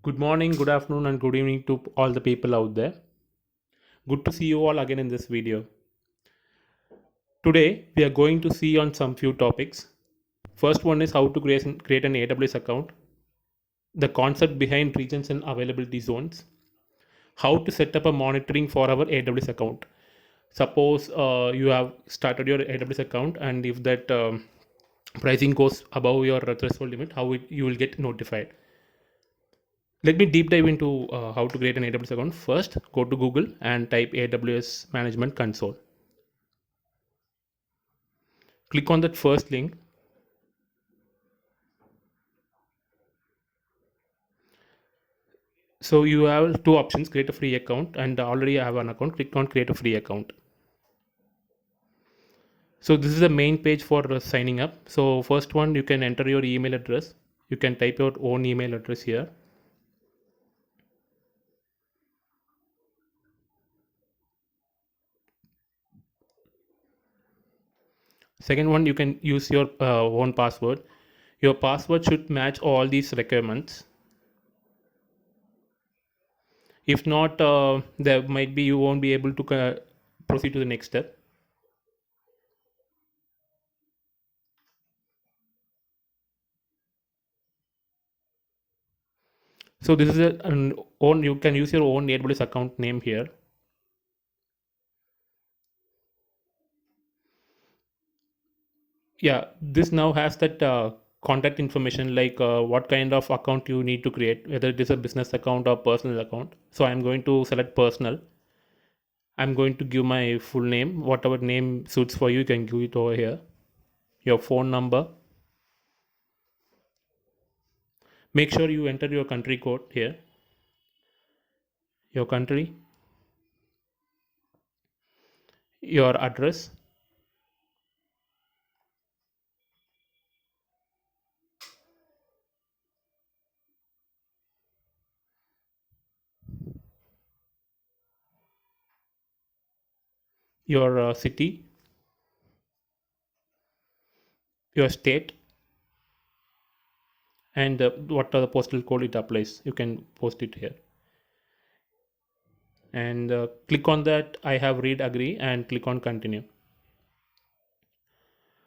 Good morning, good afternoon, and good evening to all the people out there. Good to see you all again in this video. Today, we are going to see on some few topics. First one is how to create an AWS account, the concept behind regions and availability zones, how to set up a monitoring for our AWS account. Suppose you have started your AWS account, and if that pricing goes above your threshold limit, you will get notified. Let me deep dive into how to create an AWS account. First, go to Google and type AWS Management Console. Click on that first link. So you have two options: create a free account, and already I have an account. Click on create a free account. So this is the main page for signing up. So first one, you can enter your email address. You can type your own email address here. Second one, you can use your own password. Your password should match all these requirements. If not, there might be you won't be able to proceed to the next step. So this is an own. You can use your own AWS account name here. Yeah, this now has that contact information, like what kind of account you need to create, whether it is a business account or personal account. So I'm going to select personal. I'm going to give my full name. Whatever name suits for you, you can give it over here. Your phone number. Make sure you enter your country code here. Your country. Your address. Your city. Your state. And what are the postal code it applies. You can post it here. And click on that I have read agree and click on continue.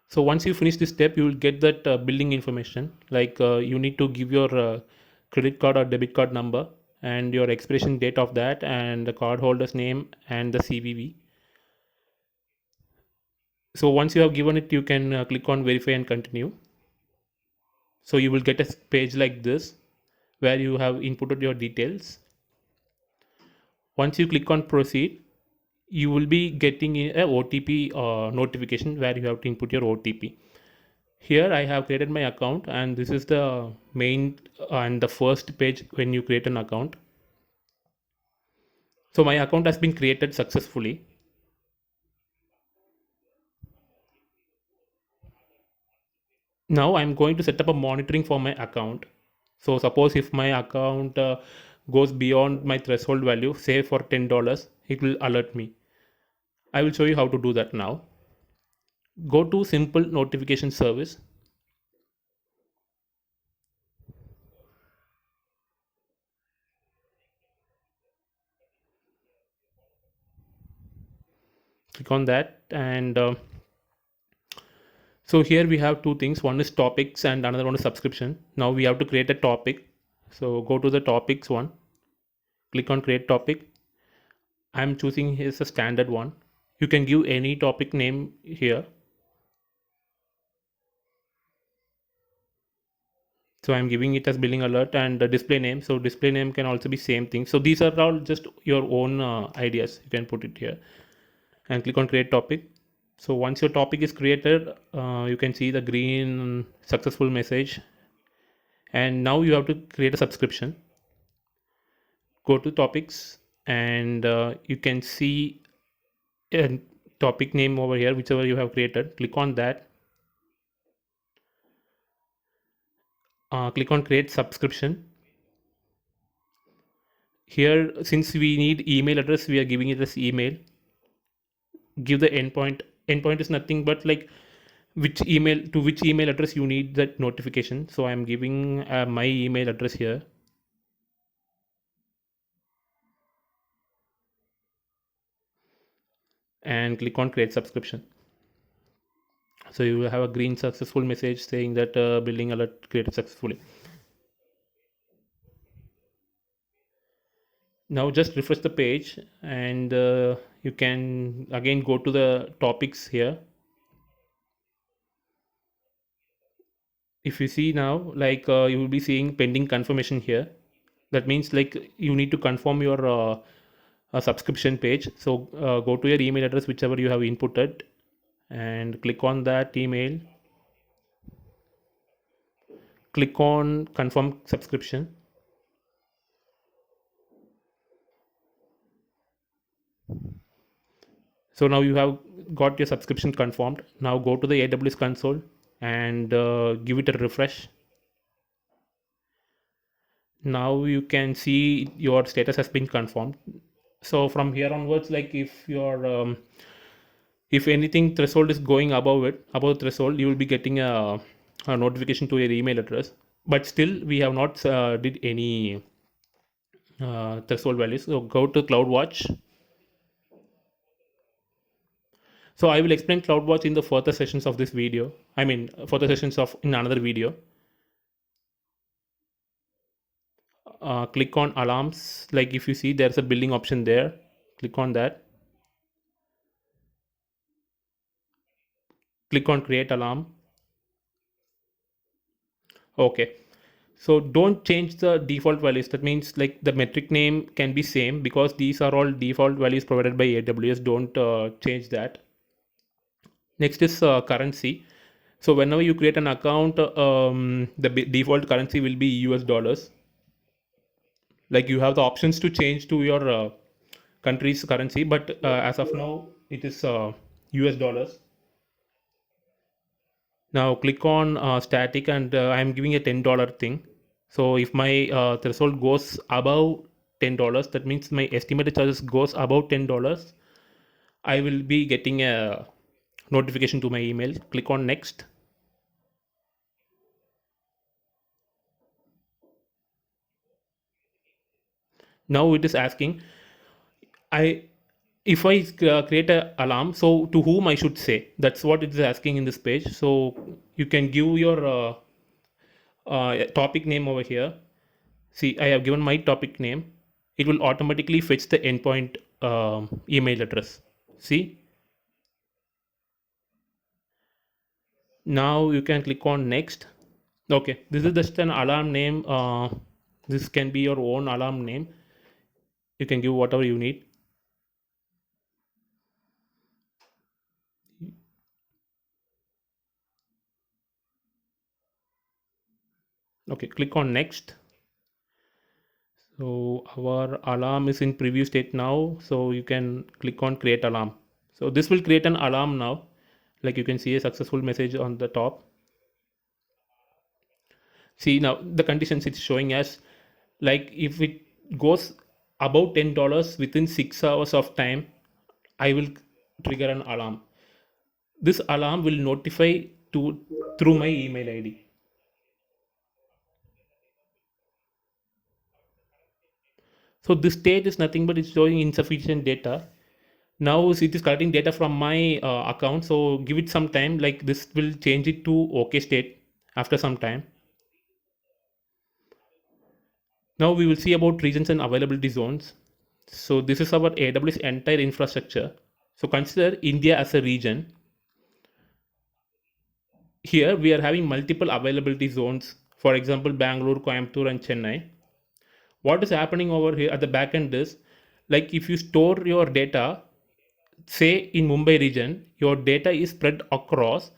So once you finish this step, you will get that billing information, like you need to give your credit card or debit card number and your expiration date of that and the card holder's name and the CVV. So once you have given it, you can click on verify and continue. So you will get a page like this where you have inputted your details. Once you click on proceed, you will be getting a OTP notification where you have to input your OTP. Here I have created my account, and this is the main and the first page when you create an account. So my account has been created successfully. Now I'm going to set up a monitoring for my account. So suppose if my account goes beyond my threshold value, say for $10, it will alert me. I will show you how to do that now. Go to simple notification service. Click on that, and so here we have two things. One is topics and another one is subscription. Now we have to create a topic. So go to the topics one, click on create topic. I'm choosing here a standard one. You can give any topic name here. So I'm giving it as billing alert and the display name. So display name can also be same thing. So these are all just your own ideas. You can put it here and click on create topic. So once your topic is created, you can see the green successful message. And now you have to create a subscription. Go to topics, and you can see a topic name over here, whichever you have created. Click on that. Click on create subscription. Here, since we need email address, we are giving it as email. Give the endpoint. Endpoint is nothing but like which email address you need that notification. So I'm giving my email address here. and click on create subscription. So you will have a green successful message saying that building alert created successfully. Now just refresh the page, and you can again go to the topics here. If you see now, like you will be seeing pending confirmation here. That means like you need to confirm your subscription page. So go to your email address whichever you have inputted and click on that email. Click on confirm subscription. So now you have got your subscription confirmed. Now go to the AWS console and give it a refresh. Now you can see your status has been confirmed. So from here onwards, like if your if anything threshold is going above threshold, you will be getting a notification to your email address. But still we have not did any threshold values. So go to CloudWatch. So I will explain CloudWatch in the further sessions of this video. I mean, further sessions of in another video. Click on alarms. Like if you see there's a building option there, click on that. Click on create alarm. Okay. So don't change the default values. That means like the metric name can be same because these are all default values provided by AWS. Don't change that. Next is currency. So whenever you create an account, the default currency will be US dollars. Like you have the options to change to your country's currency, but as of now it is US dollars. Now click on static, and I'm giving a $10 thing. So if my threshold goes above $10, that means my estimated charges goes above $10, I will be getting a notification to my email. Click on next. Now it is asking I if I create a alarm, so to whom I should say. That's what it is asking in this page. So you can give your topic name over here. See, I have given my topic name. It will automatically fetch the endpoint email address. See, now you can click on next. Okay, this is just an alarm name. This can be your own alarm name. You can give whatever you need. Okay, click on next. So our alarm is in preview state now. So you can click on create alarm. So this will create an alarm now. Like you can see a successful message on the top. See now the conditions it's showing as like if it goes above $10 within 6 hours of time, I will trigger an alarm. This alarm will notify to through my email ID. So this state is nothing but it's showing insufficient data. Now it is collecting data from my account. So give it some time. Like this will change it to OK state after some time. Now we will see about regions and availability zones. So this is our AWS entire infrastructure. So consider India as a region. Here we are having multiple availability zones. For example, Bangalore, Coimbatore, and Chennai. What is happening over here at the back end is like if you store your data, say in Mumbai region, your data is spread across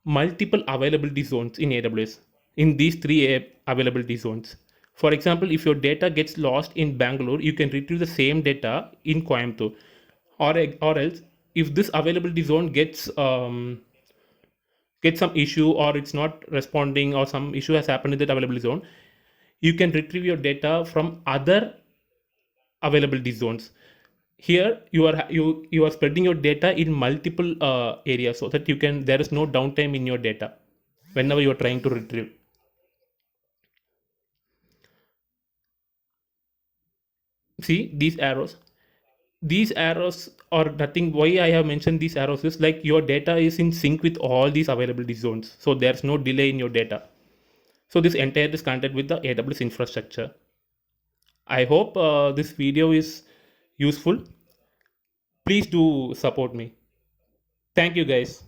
multiple availability zones in AWS in these three availability zones. For example, if your data gets lost in Bangalore, you can retrieve the same data in Coimbatore, or else if this availability zone gets some issue or it's not responding or some issue has happened in that availability zone, you can retrieve your data from other availability zones. Here you are spreading your data in multiple areas so that you can there is no downtime in your data whenever you are trying to retrieve. See these arrows. these arrows are nothing. Why I have mentioned these arrows is like your data is in sync with all these availability zones, so there's no delay in your data. So this entire is connected with the AWS infrastructure. I hope this video is useful. Please do support me. Thank you guys.